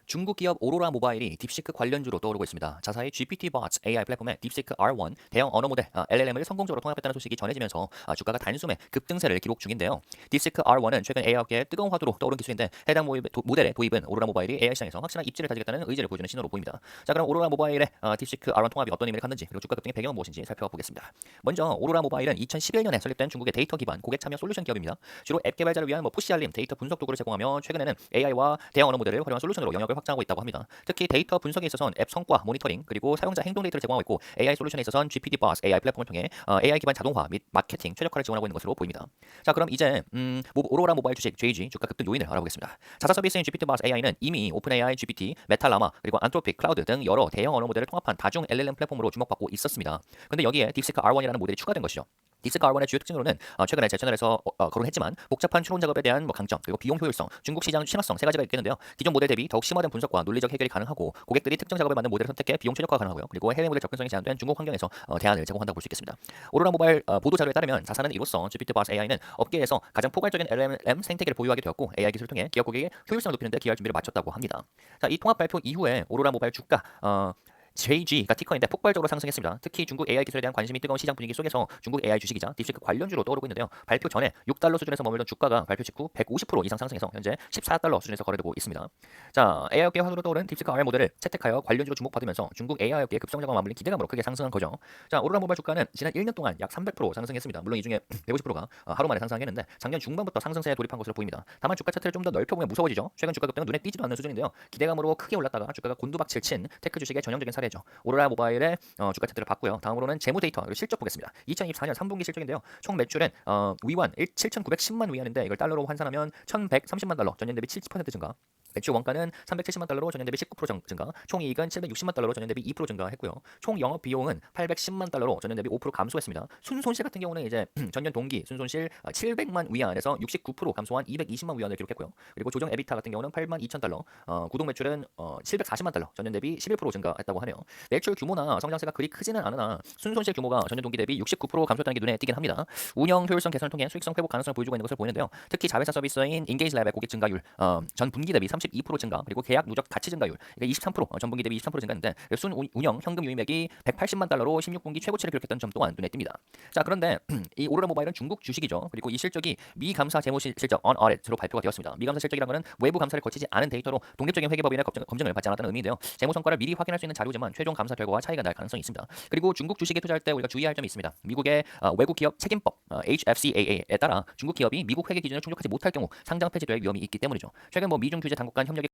중국 기업 오로라 모바일이 딥시크 관련주로 떠오르고 있습니다. 자사의 GPT-Bots AI 플랫폼의 딥시크 R1 대형 언어 모델 LLM을 성공적으로 통합했다는 소식이 전해지면서 주가가 단숨에 급등세를 기록 중인데요. 딥시크 R1은 최근 AI 업계의 뜨거운 화두로 떠오른 기술인데 해당 모델의 도입은 오로라 모바일이 AI 시장에서 확실한 입지를 다지겠다는 의지를 보여주는 신호로 보입니다. 자, 그럼 오로라 모바일의 딥시크 R1 통합이 어떤 의미를 갖는지 그리고 주가 급등의 배경은 무엇인지 살펴보겠습니다. 먼저 오로라 모바일은 2011년에 설립된 중국의 데이터 기반 고객 참여 솔루션 기업입니다. 주로 앱 개발자를 위한 푸시 알림, 데이터 분석 도구를 제공하며 최근에는 AI와 대형 언어 모델을 활용한 솔루션으로 영역을 확장하고 있다고 합니다. 특히 데이터 분석에 있어서는 앱 성과 모니터링 그리고 사용자 행동 데이터를 제공하고 있고 AI 솔루션에 있어서는 GPT-Bots AI 플랫폼을 통해 AI 기반 자동화 및 마케팅 최적화를 지원하고 있는 것으로 보입니다. 자, 그럼 이제 오로라 모바일 주식 JG 주가 급등 요인을 알아보겠습니다. 자사 서비스인 GPT-Bots AI는 이미 오픈AI, GPT, 메탈라마 그리고 안트로픽, 클라우드 등 여러 대형 언어 모델을 통합한 다중 LLM 플랫폼으로 주목받고 있었습니다. 근데 여기에 딥시크 R1이라는 모델이 추가된 것이죠. 딥시크 R1의 주요 특징으로는 최근에 제 채널에서 거론했지만 복잡한 추론 작업에 대한 강점 그리고 비용 효율성, 중국 시장 친화성 세 가지가 있겠는데요. 기존 모델 대비 더욱 심화된 분석과 논리적 해결이 가능하고 고객들이 특정 작업에 맞는 모델을 선택해 비용 최적화가 가능하고요. 그리고 해외 모델 접근성이 제한된 중국 환경에서 대안을 제공한다고 볼 수 있겠습니다. 오로라 모바일 보도 자료에 따르면 자사는 이로써 GPT-Bots AI는 업계에서 가장 포괄적인 LLM 생태계를 보유하게 되었고 AI 기술을 통해 기업 고객의 효율성을 높이는 데 기여할 준비를 마쳤다고 합니다. 자, 이 통합 발표 이후에 오로라 모바일 주가 JG가 티커인데 폭발적으로 상승했습니다. 특히 중국 AI 기술에 대한 관심이 뜨거운 시장 분위기 속에서 중국 AI 주식이자 딥시크 관련주로 떠오르고 있는데요. 발표 전에 6달러 수준에서 머물던 주가가 발표 직후 150% 이상 상승해서 현재 14달러 수준에서 거래되고 있습니다. 자, AI 업계 화두로 떠오른 딥시크 R 모델을 채택하여 관련주로 주목받으면서 중국 AI 업계의 급성장과 맞물린 기대감으로 크게 상승한 거죠. 자, 오로라 모바일 주가는 지난 1년 동안 약 300% 상승했습니다. 물론 이 중에 150%가 하루 만에 상승했는데 작년 중반부터 상승세에 돌입한 것으로 보입니다. 다만 주가 차트를 좀 더 넓혀보면 무서워지죠. 최근 주가 급등은 눈에 띄지도 않는 수준인데요. 기대감으로 크게 올랐다가 주가가 곤두박질 친 테크 주식의 전형적인 사례죠. 오로라 모바일의 주가 차트를 봤고요. 다음으로는 재무 데이터 그리고 실적 보겠습니다. 2024년 3분기 실적인데요. 총 매출은 위완 7,910만 위안인데 이걸 달러로 환산하면 1,130만 달러, 전년 대비 70% 증가. 매출 원가는 370만 달러로 전년 대비 19% 증가. 총 이익은 760만 달러로 전년 대비 2% 증가했고요. 총 영업 비용은 810만 달러로 전년 대비 5% 감소했습니다. 순손실 같은 경우는 이제 전년 동기 순손실 700만 위안에서 69% 감소한 220만 위안을 기록했고요. 그리고 조정 에비타 같은 경우는 8만 2천 달러. 구독 매출은 740만 달러, 전년 대비 11% 증가했다고 하네요. 매출 규모나 성장세가 그리 크지는 않으나 순손실 규모가 전년 동기 대비 69% 감소했다는 게 눈에 띄긴 합니다. 운영 효율성 개선을 통해 수익성 회복 가능성을 보여주고 있는 것을 보이는데요. 특히 자회사 서비스인 인게이지랩의 고객 증가율 전 분기 대비 32% 증가, 그리고 계약 누적 가치 증가율 이게 23%, 전 분기 대비 23% 증가했는데 순 운영 현금 유입액이 180만 달러로 16분기 최고치를 기록했던 점 또한 눈에 띕니다. 자, 그런데 이 오로라 모바일은 중국 주식이죠. 그리고 이 실적이 미 감사 재무 실적 (unaudited로) 발표가 되었습니다. 미 감사 실적이라는 것은 외부 감사를 거치지 않은 데이터로 독립적인 회계법인의 검증을 받지 않았다는 의미인데요. 재무 성과를 미리 확인할 수 있는 자료지만 최종 감사 결과와 차이가 날 가능성이 있습니다. 그리고 중국 주식에 투자할 때 우리가 주의할 점이 있습니다. 미국의 외국 기업 책임법 HFCAA에 따라 중국 기업이 미국 회계 기준을 충족하지 못할 경우 상장 폐지될 위험이 있기 때문이죠. 최근 미중 규제 당국 간 협력이